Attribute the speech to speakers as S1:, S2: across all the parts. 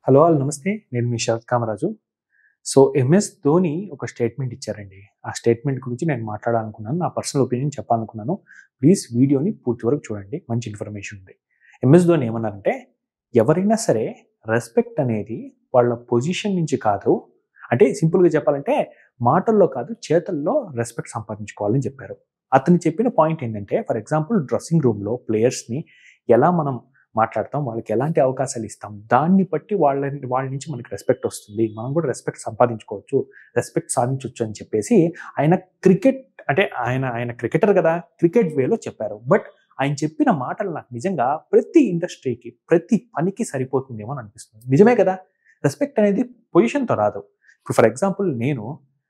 S1: Hello all నమస్తే. నేను మీ Sarath Kamaraju. So, MS Dhoni ఒక స్టేట్మెంట్ ఇచ్చారండి. ఆ స్టేట్మెంట్ గురించి నేను మాట్లాడాలనుకున్నాను. నా పర్సనల్ ఒపీనియన్ చెప్పాలనుకున్నాను. ప్లీజ్ వీడియోని పూర్తి వరకు చూడండి. మంచి ఇన్ఫర్మేషన్ ఉంది. ఎంఎస్ ధోని ఏమన్నారంటే, ఎవరైనా సరే రెస్పెక్ట్ అనేది వాళ్ళ పొజిషన్ నుంచి కాదు, అంటే సింపుల్‌గా చెప్పాలంటే మాటల్లో కాదు చేతల్లో రెస్పెక్ట్ సంపాదించుకోవాలని చెప్పారు. అతను చెప్పిన పాయింట్ ఏంటంటే, ఫర్ ఎగ్జాంపుల్ డ్రెస్సింగ్ రూమ్‌లో ప్లేయర్స్‌ని ఎలా మనం మాట్లాడతాం, వాళ్ళకి ఎలాంటి అవకాశాలు ఇస్తాం, దాన్ని బట్టి వాళ్ళ నుంచి మనకి రెస్పెక్ట్ వస్తుంది. మనం కూడా రెస్పెక్ట్ సంపాదించుకోవచ్చు, రెస్పెక్ట్ సాధించొచ్చు అని చెప్పేసి ఆయన క్రికెట్ అంటే ఆయన క్రికెటర్ కదా! క్రికెట్ వేలో చెప్పారు. బట్ ఆయన చెప్పిన మాటలు నాకు నిజంగా ప్రతి ఇండస్ట్రీకి, ప్రతి పనికి సరిపోతుందేమో అని అనిపిస్తుంది. నిజమే కదా! రెస్పెక్ట్ అనేది పొజిషన్‌తో రాదు. ఇప్పుడు ఫర్ ఎగ్జాంపుల్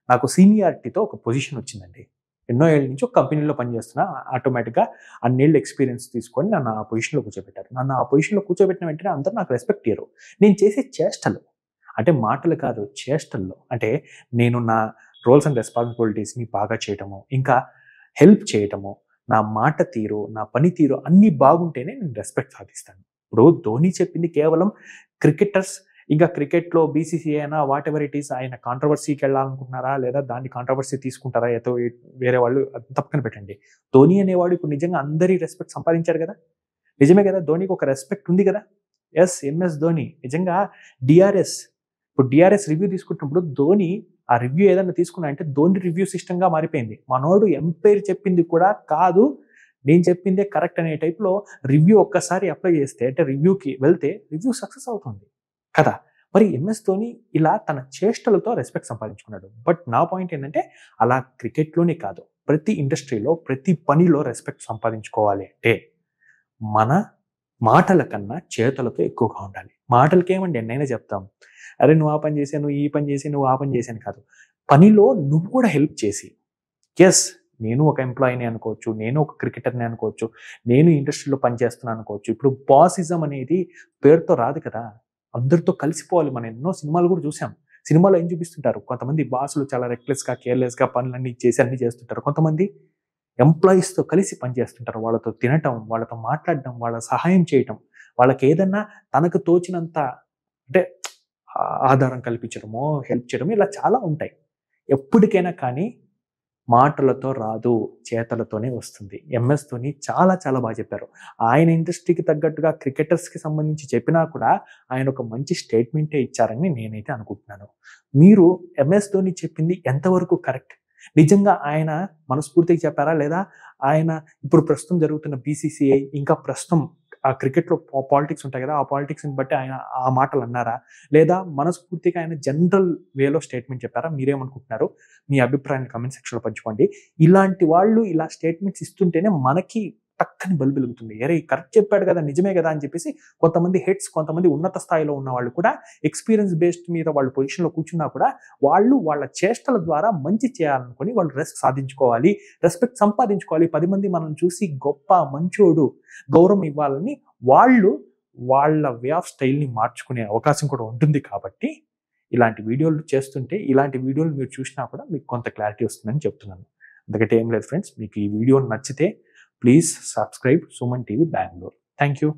S1: నాకు సీనియారిటీతో ఒక పొజిషన్ వచ్చిందండి. ఎన్నో ఏళ్ల నుంచి ఒక కంపెనీలో పనిచేస్తున్నా. ఆటోమేటిక్‌గా అన్నేళ్ల ఎక్స్‌పీరియన్స్ తీసుకొని నన్ను ఆ పొజిషన్‌లో కూర్చోబెట్టారు. నన్ను ఆ పొజిషన్‌లో కూర్చోబెట్టిన వెంటనే అందరూ నాకు రెస్పెక్ట్ ఇయ్యరు. నేను చేసే చేష్టలు, అంటే మాటలు కాదు చేష్టల్లో, అంటే నేను నా రోల్స్ అండ్ రెస్పాన్సిబిలిటీస్‌ని బాగా చేయటము, ఇంకా హెల్ప్ చేయటము, నా మాట తీరు, నా పని తీరు అన్నీ బాగుంటేనే నేను రెస్పెక్ట్ సాధిస్తాను. ఇప్పుడు ధోని చెప్పింది కేవలం క్రికెటర్స్, ఇంకా క్రికెట్‌లో బీసీసీఐ అయినా వాటెవర్ ఇట్ ఈస్, ఆయన కాంట్రోవర్సీకెళ్ళాలనుకుంటున్నారా? లేదా దాన్ని కాంట్రోవర్సీ తీసుకుంటారా? వేరే వాళ్ళు అది పక్కన పెట్టండి. ధోని అనేవాడు ఇప్పుడు నిజంగా అందరి రెస్పెక్ట్ సంపాదించారు గదా! నిజమే గదా! ధోనికి ఒక రెస్పెక్ట్ ఉంది గదా! యెస్. ఎంఎస్ ధోని నిజంగా డీఆర్ఎస్, ఇప్పుడు డీఆర్ఎస్ రివ్యూ తీసుకుంటున్నప్పుడు ధోని ఆ రివ్యూ ఏదన్నా తీసుకున్నా అంటే ధోని రివ్యూ సిస్టమ్‌గా మారిపోయింది. మనోడు ఎంపైర్ చెప్పింది కూడా కాదు, నేను చెప్పిందే కరెక్ట్ అనే టైప్‌లో రివ్యూ ఒక్కసారి అప్లై చేస్తే, అంటే రివ్యూకి వెళ్తే రివ్యూ సక్సెస్ అవుతుంది కదా! మరి ఎంఎస్ ధోని ఇలా తన చేష్టలతో రెస్పెక్ట్ సంపాదించుకున్నాడు. బట్ నా పాయింట్ ఏంటంటే, అలా క్రికెట్‌లోనే కాదు, ప్రతి ఇండస్ట్రీలో, ప్రతి పనిలో రెస్పెక్ట్ సంపాదించుకోవాలి అంటే మన మాటల కన్నా చేతలతో ఎక్కువగా ఉండాలి. మాటలకేమండి ఎన్నైనా చెప్తాం. అరే! నువ్వు ఆ పని చేశావు, నువ్వు ఈ పని చేసి, నువ్వు ఆ పని చేశాను కాదు. పనిలో నువ్వు కూడా హెల్ప్ చేసి, యెస్. నేను ఒక ఎంప్లాయీని అనుకోవచ్చు, నేను ఒక క్రికెటర్‌ని అనుకోవచ్చు, నేను ఇండస్ట్రీలో పనిచేస్తున్నాను అనుకోవచ్చు. ఇప్పుడు బాసిజం అనేది పేరుతో రాదు కదా! అందరితో కలిసిపోవాలి. మనం ఎన్నో సినిమాలు కూడా చూసాం. సినిమాలో ఏం చూపిస్తుంటారు, కొంతమంది బాసులు చాలా రెక్లెస్‌గా, కేర్‌లెస్‌గా పనులన్నీ చేసి అన్నీ చేస్తుంటారు. కొంతమంది ఎంప్లాయీస్‌తో కలిసి పనిచేస్తుంటారు. వాళ్ళతో తినటం, వాళ్ళతో మాట్లాడడం, వాళ్ళ సహాయం చేయటం, వాళ్ళకేదన్నా తనకు తోచినంత, అంటే ఆధారం కల్పించడమో, హెల్ప్ చేయడమో ఇలా చాలా ఉంటాయి. ఎప్పటికైనా కానీ మాటలతో రాదు, చేతలతోనే వస్తుంది. ఎంఎస్ ధోని చాలా చాలా బాగా చెప్పారు. ఆయన ఇండస్ట్రీకి తగ్గట్టుగా క్రికెటర్స్‌కి సంబంధించి చెప్పినా కూడా ఆయన ఒక మంచి స్టేట్మెంటే ఇచ్చారని నేనైతే అనుకుంటున్నాను. మీరు ఎంఎస్ ధోని చెప్పింది ఎంతవరకు కరెక్ట్? నిజంగా ఆయన మనస్ఫూర్తిగా చెప్పారా? లేదా ఆయన ఇప్పుడు ప్రస్తుతం జరుగుతున్న బీసీసీఐ, ఇంకా ప్రస్తుతం ఆ క్రికెట్‌లో పాలిటిక్స్ ఉంటాయి కదా! ఆ పాలిటిక్స్‌ని బట్టి ఆయన ఆ మాటలు అన్నారా? లేదా మనస్ఫూర్తిగా ఆయన జనరల్ వేలో స్టేట్మెంట్ చెప్పారా? మీరేమనుకుంటున్నారు? మీ అభిప్రాయాన్ని కామెంట్ సెక్షన్‌లో పంచుకోండి. ఇలాంటి వాళ్ళు ఇలా స్టేట్మెంట్స్ ఇస్తుంటేనే మనకి టక్కని బల్బు వెలుగుతుంది. అరే! కరెక్ట్ చెప్పాడు కదా! నిజమే కదా! అని చెప్పేసి కొంతమంది హెడ్స్, కొంతమంది ఉన్నత స్థాయిలో ఉన్నవాళ్ళు కూడా ఎక్స్‌పీరియన్స్ బేస్డ్ మీద వాళ్ళు పొజిషన్‌లో కూర్చున్నా కూడా వాళ్ళు వాళ్ళ చేష్టల ద్వారా మంచి చేయాలనుకుని వాళ్ళు సాధించుకోవాలి. రెస్పెక్ట్ సంపాదించుకోవాలి. 10 మంది మనల్ని చూసి గొప్ప, మంచోడు, గౌరవం ఇవ్వాలని వాళ్ళు వాళ్ళ వే ఆఫ్ స్టైల్‌ని మార్చుకునే అవకాశం కూడా ఉంటుంది కాబట్టి, ఇలాంటి వీడియోలు చేస్తుంటే, ఇలాంటి వీడియోలు మీరు చూషినా కూడా మీకు కొంత క్లారిటీ వస్తుందని చెప్తున్నాను. అంతకంటే ఏం లేదు ఫ్రెండ్స్. మీకు ఈ వీడియో నచ్చితే please subscribe Suman TV Bengaluru. Thank you.